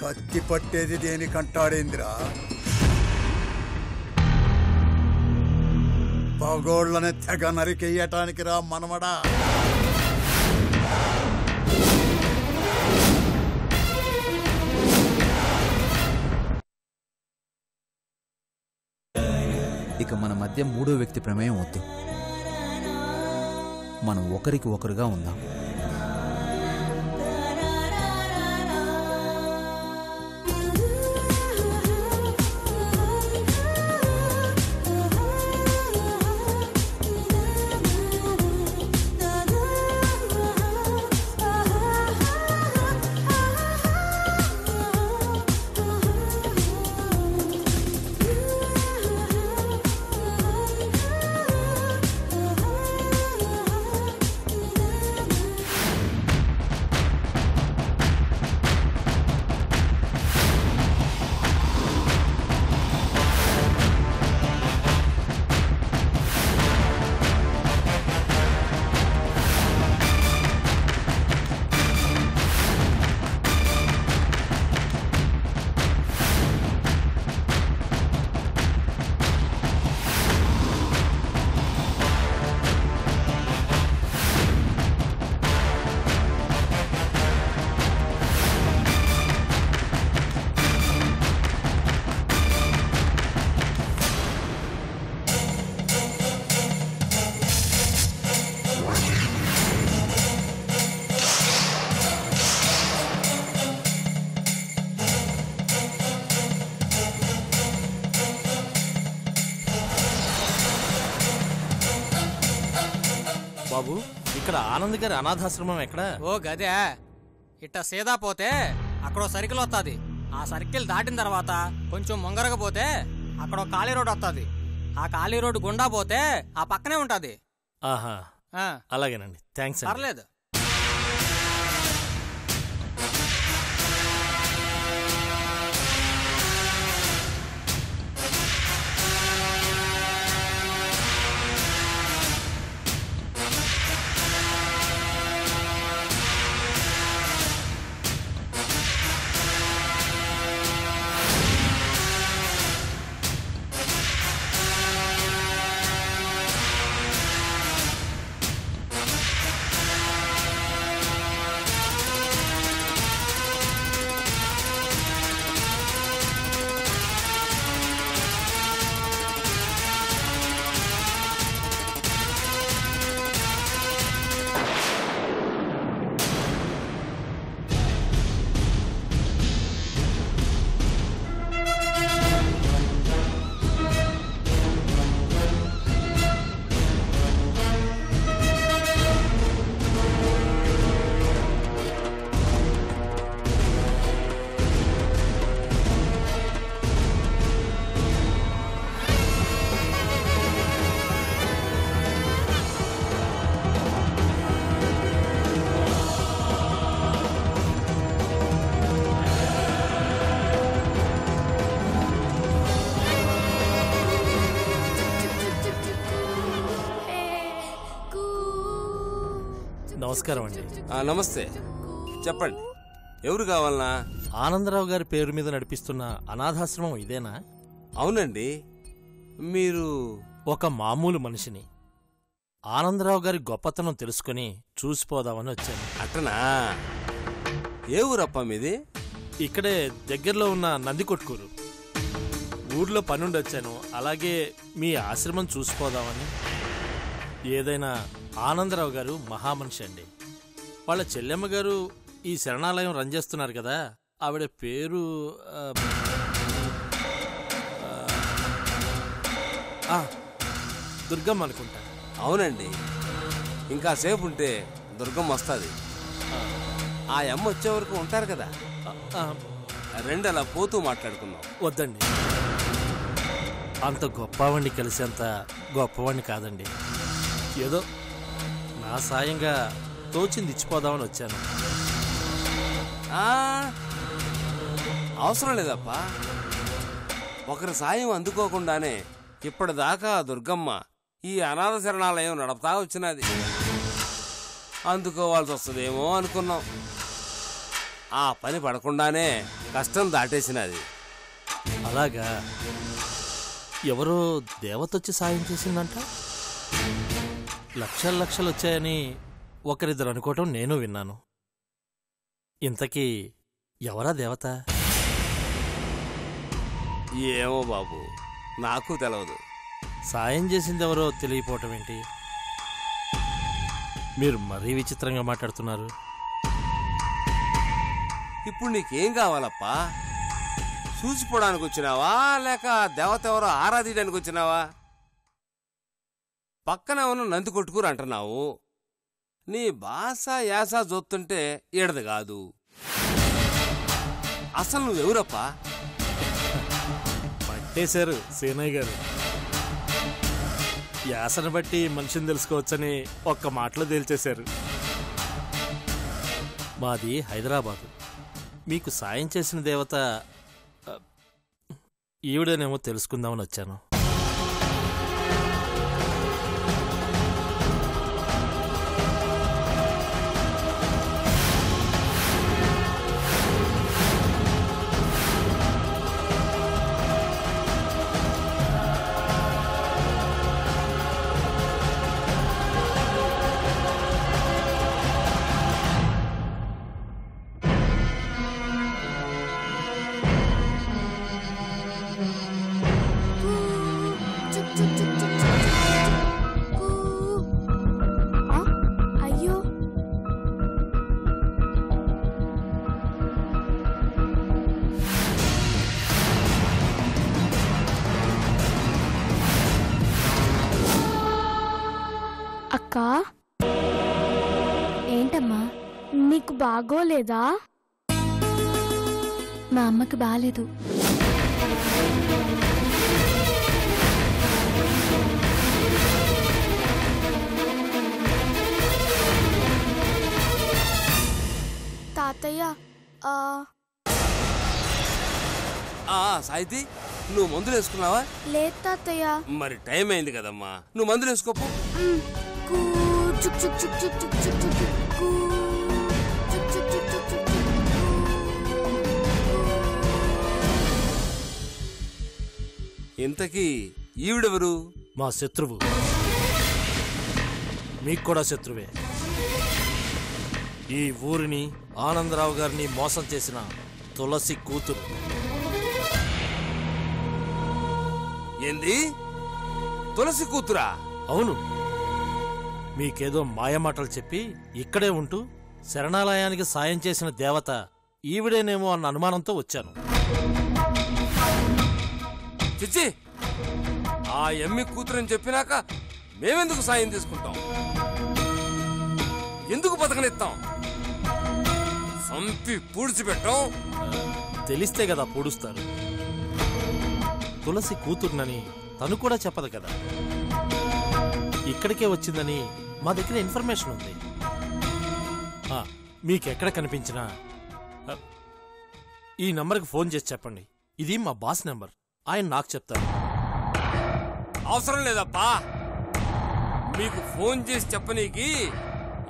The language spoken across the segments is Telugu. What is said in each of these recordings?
కత్తి పట్టేది దేనికంటాడేంద్రా? పగోళ్ళని తెగ నరికెయ్యటానికి రా మనమడా. ఇక మన మధ్య మూడో వ్యక్తి ప్రమేయం వద్దు. మనం ఒకరికి ఒకరుగా ఉందాం. బాబు, ఇక్కడ ఆనంద్ గారి అనాథాశ్రమం ఎక్కడ? ఓ గదే, ఇట్ట సీదా పోతే అక్కడో సర్కిల్ వస్తుంది. ఆ సర్కిల్ దాటిన తర్వాత కొంచెం ముంగరగపోతే అక్కడ ఖాళీ రోడ్ వస్తుంది. ఆ ఖాళీ రోడ్డు గుండా పోతే ఆ పక్కనే ఉంటది. ఆహా, అలాగేనండి, థ్యాంక్స్. పర్లేదు. నమస్కారం అండి. నమస్తే, చెప్పండి, ఎవరు కావాలనా? ఆనందరావు గారి పేరు మీద నడిపిస్తున్న అనాథాశ్రమం ఇదేనా? అవునండి. మీరు? ఒక మామూలు మనిషిని. ఆనందరావు గారి గొప్పతనం తెలుసుకుని చూసిపోదామని వచ్చాను. అట్టనా? ఏ ఊరప్ప మీది? ఇక్కడే దగ్గరలో ఉన్న నందికొట్కూరు. ఊర్లో పనుండి వచ్చాను. అలాగే మీ ఆశ్రమం చూసిపోదామని. ఏదైనా ఆనందరావు గారు మహామనిషి అండి. వాళ్ళ చెల్లెమ్మ గారు ఈ శరణాలయం రన్ చేస్తున్నారు కదా, ఆవిడ పేరు దుర్గమ్మ అనుకుంటా. అవునండి, ఇంకా సేపు ఉంటే దుర్గమ్మ వస్తుంది. ఆ అమ్మ వచ్చే వరకు ఉంటారు కదా. రెండు అలా పోతూ మాట్లాడుకున్నాం. వద్దండి, అంత గొప్పవాణ్ణి కలిసేంత గొప్పవాణ్ణి కాదండి. ఏదో నా సాయంగా తోచింది ఇచ్చిపోదామని వచ్చాను. అవసరం లేదప్పా. ఒకరి సాయం అందుకోకుండానే ఇప్పటిదాకా దుర్గమ్మ ఈ అనాథ శరణాలయం నడపతా వచ్చినది. అందుకోవాల్సి వస్తుందేమో అనుకున్నాం. ఆ పని పడకుండానే కష్టం దాటేసినది. అలాగా? ఎవరో దేవతొచ్చి సాయం చేసిందంట. లక్షలు లక్షలు వచ్చాయని ఒకరిద్దరు అనుకోవటం నేను విన్నాను. ఇంతకీ ఎవరా దేవత? ఏమో బాబు, నాకు తెలవదు. సాయం చేసిందెవరో తెలియపోవటం ఏంటి? మీరు మరీ విచిత్రంగా మాట్లాడుతున్నారు. ఇప్పుడు నీకేం కావాలప్పా? చూసిపోవడానికి వచ్చినావా లేక దేవత ఎవరో ఆరాధించడానికి వచ్చినావా? పక్కన ఉన్న నంది కొట్టుకురు అంటున్నావు. నీ భాష యాస చూస్తుంటే ఈడది కాదు. అసలు నువ్వెవరప్పా? పట్టేశారు సేనయ్య గారు. యాసను బట్టి మనిషిని తెలుసుకోవచ్చని ఒక్క మాటలో తేల్చేశారు. మాది హైదరాబాదు. మీకు సాయం చేసిన దేవత ఈవిడనేమో తెలుసుకుందామని వచ్చాను. అయ్యో, అక్క, ఏంటమ్మా నీకు బాగోలేదా? మా అమ్మకి బాలేదు. తాతయ్య, సాయితి, నువ్వు మందులు వేసుకున్నావా? లేదు తాతయ్య. మరి టైం అయింది కదమ్మా, నువ్వు మందులు వేసుకోపో. ఇంతకీ ఈవిడెవరు? మా శత్రువు. మీకు కూడా శత్రువే. ఈ ఊరిని, ఆనందరావు గారిని మోసం చేసిన తులసి కూతురు. ఏంది? తులసి కూతురా? అవును. మీకేదో మాయమాటలు చెప్పి ఇక్కడే ఉంటూ శరణాలయానికి సాయం చేసిన దేవత ఈవిడేనేమో అన్న అనుమానంతో వచ్చాను. చిచ్చి, ఆ ఎమ్మి కూతురని చెప్పినాక మేమెందుకు సాయం తీసుకుంటాం? ఎందుకు బతకనిస్తాం? సంపి పూడ్చిపెట్టాం. తెలిస్తే కదా పూడుస్తారు. తులసి కూతుర్నని తను కూడా చెప్పదు కదా. ఇక్కడికే వచ్చిందని మా దగ్గర ఇన్ఫర్మేషన్ ఉంది. మీకెక్కడ కనిపించినా ఈ నంబర్కి ఫోన్ చేసి చెప్పండి. ఇది మా బాస్ నెంబర్. ఆయన నాకు చెప్తారు. అవసరం లేదప్పా. మీకు ఫోన్ చేసి చెప్పనీకి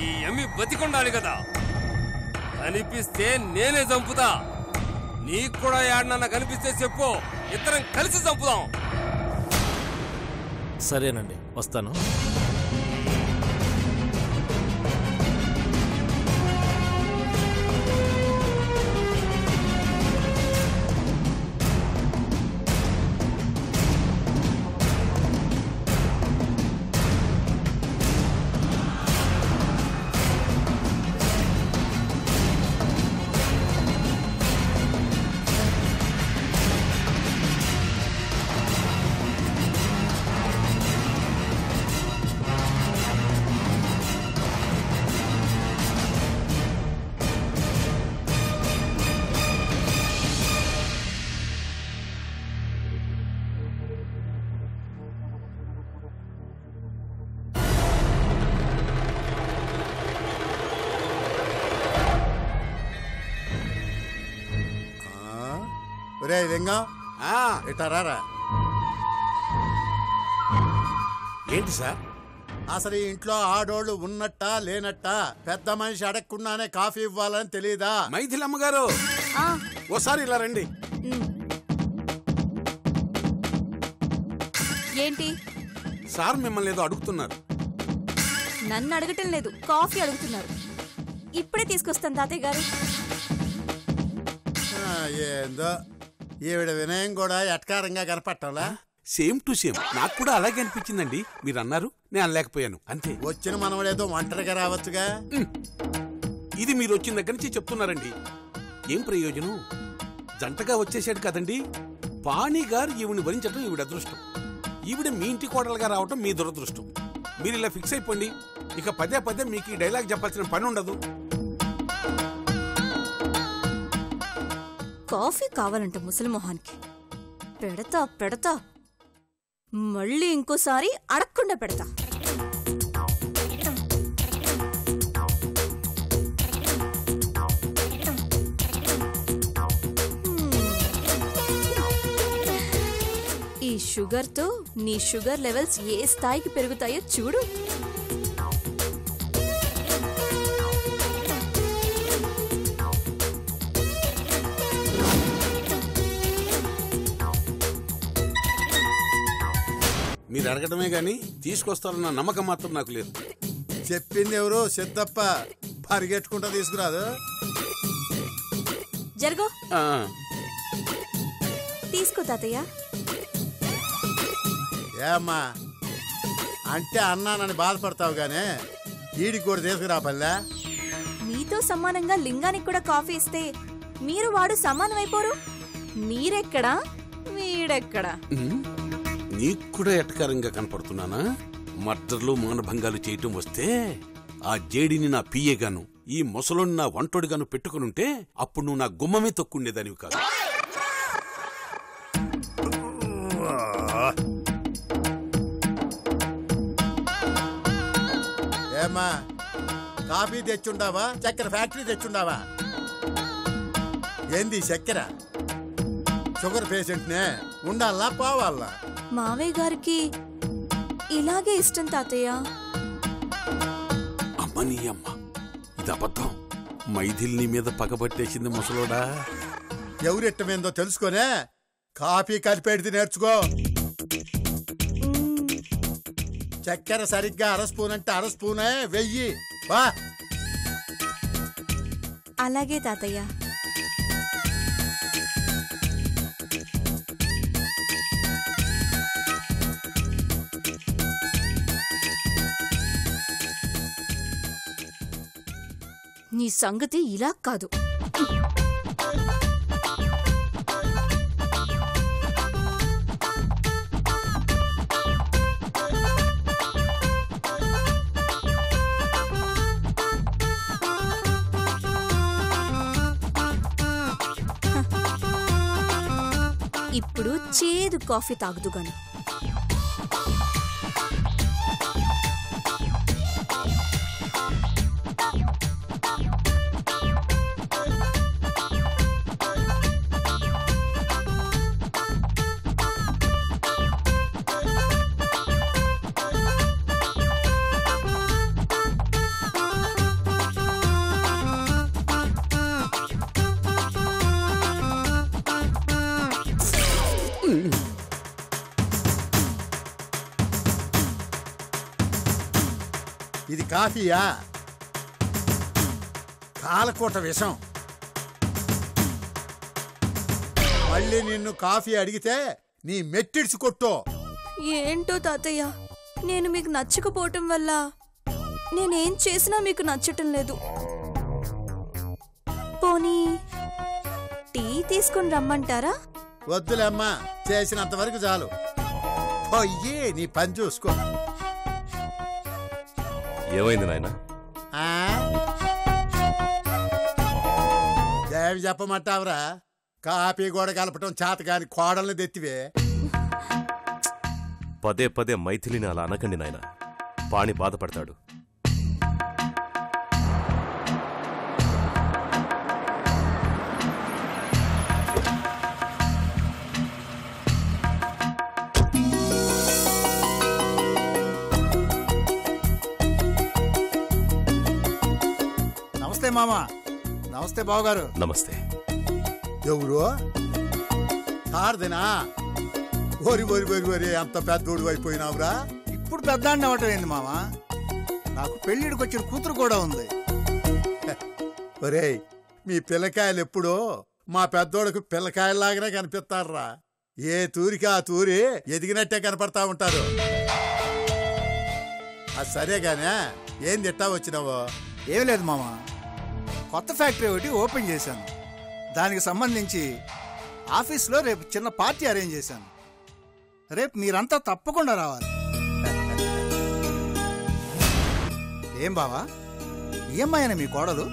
ఈ ఎమ్మి బతికొండాలి కదా. కనిపిస్తే నేనే చంపుతా. నీకు కూడా ఏడనన్నా కనిపిస్తే చెప్పు, ఇద్దరం కలిసి చంపుదాం. సరేనండి, వస్తాను. రే లింగం, ఇటారా. ఏంటి సార్? అసలు ఈ ఇంట్లో ఆడోళ్ళు ఉన్నట్టా లేనట్టా? పెద్ద మనిషి అడగకుండానే కాఫీ ఇవ్వాలని తెలీదా? మైథిలి అమ్మగారు ఓసారి ఇలా రండి. ఏంటి? సార్ మిమ్మల్ని ఏదో అడుగుతున్నారు. నన్ను అడగటం లేదు, కాఫీ అడుగుతున్నారు. ఇప్పుడే తీసుకొస్తాను తాతయ్య గారు. ఏందో ఈవిడ వినయం కూడా ఎట్కారంగా కనపట్టాలా? సేమ్ టు సేమ్ నాకు కూడా అలాగే అనిపించిందండి. మీరు అన్నారు, నేను అనలేకపోయాను అంతే. వచ్చిన మనవడేదో ఒంటరిగా రావచ్చుగా. ఇది మీరు వచ్చిన దగ్గర నుంచి చెప్తున్నారండి. ఏం ప్రయోజనం? జంటగా వచ్చేసాడు కదండి. పాణి గారు ఈవిని భరించడం ఈవిడ అదృష్టం. ఈవిడ మీ ఇంటి కోడలుగా రావటం మీ దురదృష్టం. మీరు ఇలా ఫిక్స్ అయిపోండి. ఇక పదే పదే మీకు ఈ డైలాగ్ చెప్పాల్సిన పని ఉండదు. కాఫీ కావాలంట ముసలిమొహానికి. పెడతా పెడతా, మళ్ళీ ఇంకోసారి అడగకుండా పెడతా. ఈ షుగర్తో నీ షుగర్ లెవెల్స్ ఏ స్థాయికి పెరుగుతాయో చూడు. మీరు అడగటమే గాని తీసుకొస్తారన్న నమ్మకం మాత్రం నాకు లేదు. చెప్పింది ఎవరు? సిద్ధప్ప. పరిగెట్టుకుంటా తీసుకురాదు. జరుగో, తీసుకో తాతయ్య. ఏమ్మా అంటే అన్నానని బాధపడతావు గానే వీడికి కూడా తీసుకురా పల్లె. మీతో సమానంగా లింగానికి కూడా కాఫీ ఇస్తే మీరు వాడు సమానం అయిపోరు. మీరెక్కడా వీడెక్కడా? నీకు కూడా ఎటకారంగా కనపడుతున్నానా? మర్డర్లు మానభంగాలు చేయటం వస్తే ఆ జేడిని నా పియ్యగాను, ఈ మొసలోని నా వంటోడిగాను పెట్టుకునుంటే అప్పుడు నువ్వు నా గుమ్మమే తొక్కుండేదానివి కాదు. ఏమ్మా కాఫీ తెచ్చుండావా? చక్కెర ఫ్యాక్టరీ తెచ్చుండావా? ఏంది చక్కెర? షుగర్ పేషెంట్నే ఉండాలా పోవాలా? మావయ్య గారికి ఇలాగే ఇష్టం తాతయ్య. అమ్మ నీ అమ్మ, ఇది అబద్ధం. మైథిల్ని మీద పగబట్టేసింది ముసలోడా. ఎవరిట్టమేందో తెలుసుకొనే కాఫీ కలిపేడిది నేర్చుకో. చక్కెర సరిగ్గా అరస్పూన్ అంటే అరస్పూనే వెయ్యి. వా. అలాగే తాతయ్య. నీ సంగతి ఇలా కాదు. ఇప్పుడు చేదు కాఫీ తాగుదుగాను. ఇది కాఫీయా? కాలకోట విషం. మళ్ళీ నిన్ను కాఫీ అడిగితే నీ మెట్టిడ్చి కొట్టు. ఏంటో తాతయ్య, నేను మీకు నచ్చకపోవటం వల్ల నేనేం చేసినా మీకు నచ్చటం లేదు. పోనీ టీ తీసుకుని రమ్మంటారా? వద్దులేమ్మా, చేసినంత వరకు చాలు. పోయి నీ పని చూసుకో. ఏమైంది నాయనా? ఏమి చెప్పమంటావురా? కాఫీ కూడా కలపటం చేతగాని కోడల్ని తెత్తివే. పదే పదే మైథిలిని అలా అనకండి నాయనా, పాణి బాధపడతాడు. మామ. నమస్తే బావగారు. నమస్తే. ఎవరు? సారదేనా? ఓరి ఓరి ఓరి ఓరి అంత పెద్దోడు అయిపోయినావురా. ఇప్పుడు పెద్ద అన్న అవటం ఏంది మామ? నాకు పెళ్లిడికి వచ్చిన కూతురు కూడా ఉంది. ఒరేయ్, మీ పిల్లకాయలు ఎప్పుడో మా పెద్దోడుకు పిల్లకాయల్లాగానే కనిపిస్తారా. ఏ తూరికి ఆ తూరి ఎదిగినట్టే కనపడతా ఉంటారు. అది సరేగానే ఏం తిట్టా వచ్చినావో? ఏం లేదు మామ, కొత్త ఫ్యాక్టరీ ఒకటి ఓపెన్ చేశాను. దానికి సంబంధించి ఆఫీస్లో రేపు చిన్న పార్టీ అరేంజ్ చేశాను. రేపు మీరంతా తప్పకుండా రావాలి. ఏం బావా, ఈ అమ్మాయినా మీ కోడలు?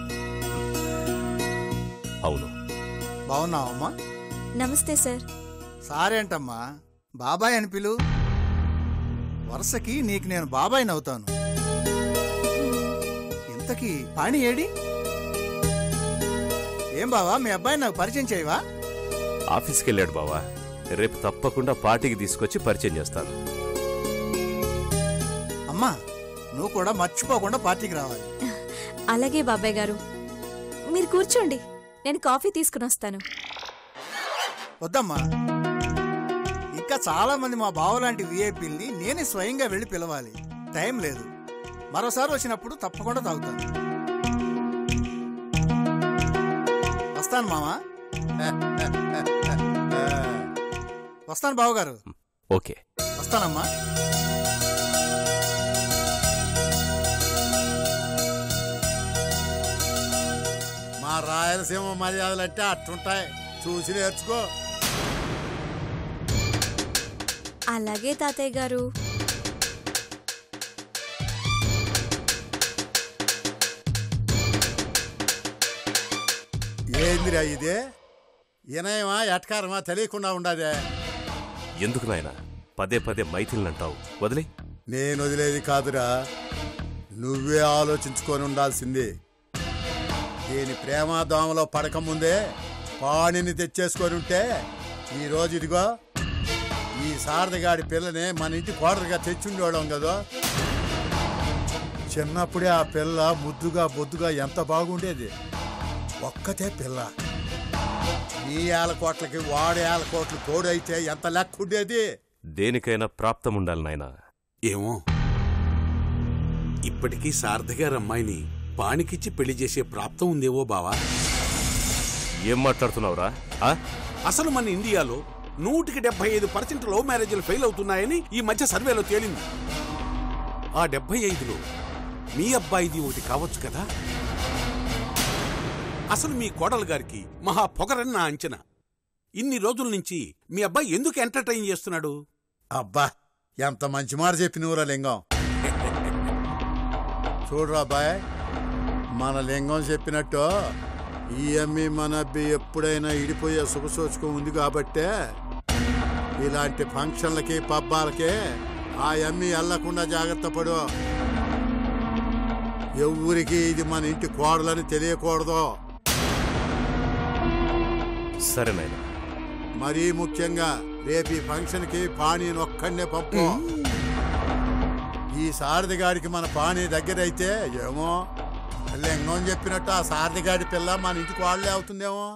అవును. బాగున్నావమ్మా? నమస్తే సార్. సారేంటమ్మా, బాబాయ్ అని పిలు. వరుసకి నీకు నేను బాబాయ్ని అవుతాను. ఇంతకీ పాణి ఏడి? ఏం బావా, మీ అబ్బాయి నాకు పరిచయం చేయవా? ఆఫీస్కి వెళ్ళాడు బావా. రేపు తప్పకుండా పార్టీకి తీసుకొచ్చి పరిచయం చేస్తాను. అమ్మా, నువ్వు కూడా మర్చిపోకుండా పార్టీకి రావాలి. అలాగే బాబాయ్ గారు, మీరు కూర్చోండి, నేను కాఫీ తీసుకుని వస్తాను. వద్దమ్మా, ఇంకా చాలా మంది మా బావలాంటి విఐపీల్ని నేనే స్వయంగా వెళ్ళి పిలవాలి. టైం లేదు. మరోసారి వచ్చినప్పుడు తప్పకుండా తాగుతాను. వస్తాను మామా. వస్తాను బావగారు. ఓకే, వస్తానమ్మా. మా రాయలసీమ మర్యాదలంటే అట్టుంటాయి, చూసి నేర్చుకో. అలాగే తాతయ్య గారు. ఏందిరా ఇదే? వినయమా ఎట్కారమా తెలియకుండా ఉండదే? ఎందుకు నాయనా పదే పదే మైథిలినంటావు? వదిలే. నేను వదిలేది కాదురా, నువ్వే ఆలోచించుకొని ఉండాల్సింది. దీని ప్రేమ దోమలో పడకముందే పాణిని తెచ్చేసుకొని ఉంటే ఈరోజు ఇదిగో ఈ శారదగాడి పిల్లని మన ఇంటి కోడలుగా తెచ్చుండేవాళ్ళం కదా. చిన్నప్పుడే ఆ పిల్ల ముద్దుగా బొద్దుగా ఎంత బాగుండేది. ఒక్కతే పిల్ల. నీ ఏలకోట్లకి వాడు ఏలకోట్లు తోడైతే ఎంత లెక్క ఉండేది. దేనికైనా ప్రాప్తం ఉండాలి నాయనా. ఏమో, ఇప్పటికీ శారదగారి అమ్మాయిని పాణికిచ్చి పెళ్లి చేసే ప్రాప్తం ఉందేవో బావా. ఏం మాట్లాడుతున్నావురా? అసలు మన ఇండియాలో 175% లవ్ మ్యారేజ్లు ఫెయిల్ అవుతున్నాయని ఈ మధ్య సర్వేలో తేలింది. ఆ 75లో మీ అబ్బాయిది ఒకటి కావచ్చు కదా. అసలు మీ కోడలు గారికి మహా పొగరని నా అంచనా. ఇన్ని రోజుల నుంచి మీ అబ్బాయి ఎందుకు ఎంటర్టైన్ చేస్తున్నాడు? అబ్బా, ఎంత మంచి మాట చెప్పినవురా లింగం. చూడరా బాయ్, మన లింగం చెప్పినట్టు ఈ అమ్మి మన అబ్బి ఎప్పుడైనా ఇడిపోయే శుభసూచకం ఉంది కాబట్టే ఇలాంటి ఫంక్షన్లకి పబ్బాలకి ఆ అమ్మి వెళ్లకుండా జాగ్రత్త పడు. ఎవరికి ఇది మన ఇంటి కోడలని తెలియకూడదు. సరే నాయనా. మరీ ముఖ్యంగా రేపు ఈ ఫంక్షన్ కి పాణిని ఒక్కడనే పంపు. ఈ శారదగాడికి మన పాణి దగ్గరైతే ఏమో లింగం చెప్పినట్టు ఆ శారదగాడి పిల్ల మన ఇంటికి వాళ్ళే అవుతుందేమో.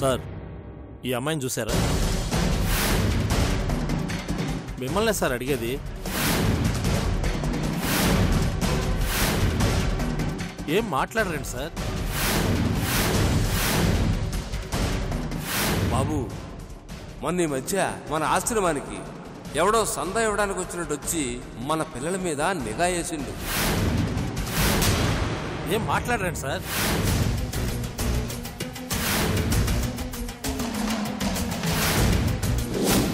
సార్, ఈ అమ్మాయిని చూసారా? మిమ్మల్నే సార్ అడిగేది. ఏం మాట్లాడరండి సార్? బాబు మొన్న ఈ మధ్య మన ఆశ్రమానికి ఎవడో సంద ఇవ్వడానికి వచ్చినట్టు వచ్చి మన పిల్లల మీద నిఘా వేసిండు. ఏం మాట్లాడరండి సార్?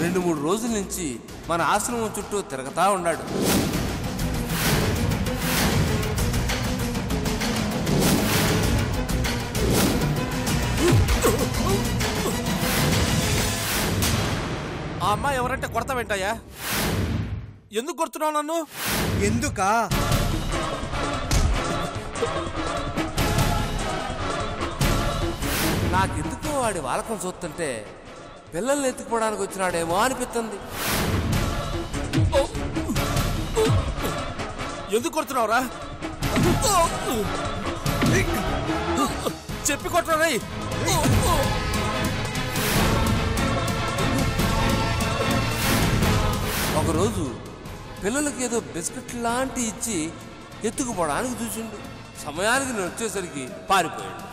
రెండు మూడు రోజుల నుంచి మన ఆశ్రమం చుట్టూ తిరగతా ఉన్నాడు. ఆ అమ్మాయి ఎవరంటే కొడతా వెంటయ్యా? ఎందుకు కొడుతున్నావు నన్ను? ఎందుకా? నాకెందుకో వాడి వాలకం చూస్తుంటే పిల్లల్ని ఎత్తుకుపోవడానికి వచ్చినాడేమో అనిపిస్తుంది. ఎందుకు కొడుతున్నావురా? చెప్పి కొట్టరా? ఒకరోజు పిల్లలకి ఏదో బిస్కెట్ లాంటి ఇచ్చి ఎత్తుకుపోవడానికి చూసిండు. సమయానికి నేను వచ్చేసరికి పారిపోయాడు.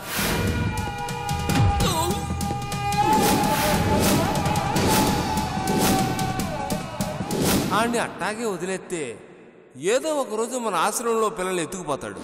ఆడిని అట్టాగే వదిలేస్తే ఏదో ఒకరోజు మన ఆశ్రమంలో పిల్లల్ని ఎత్తుకుపోతాడు.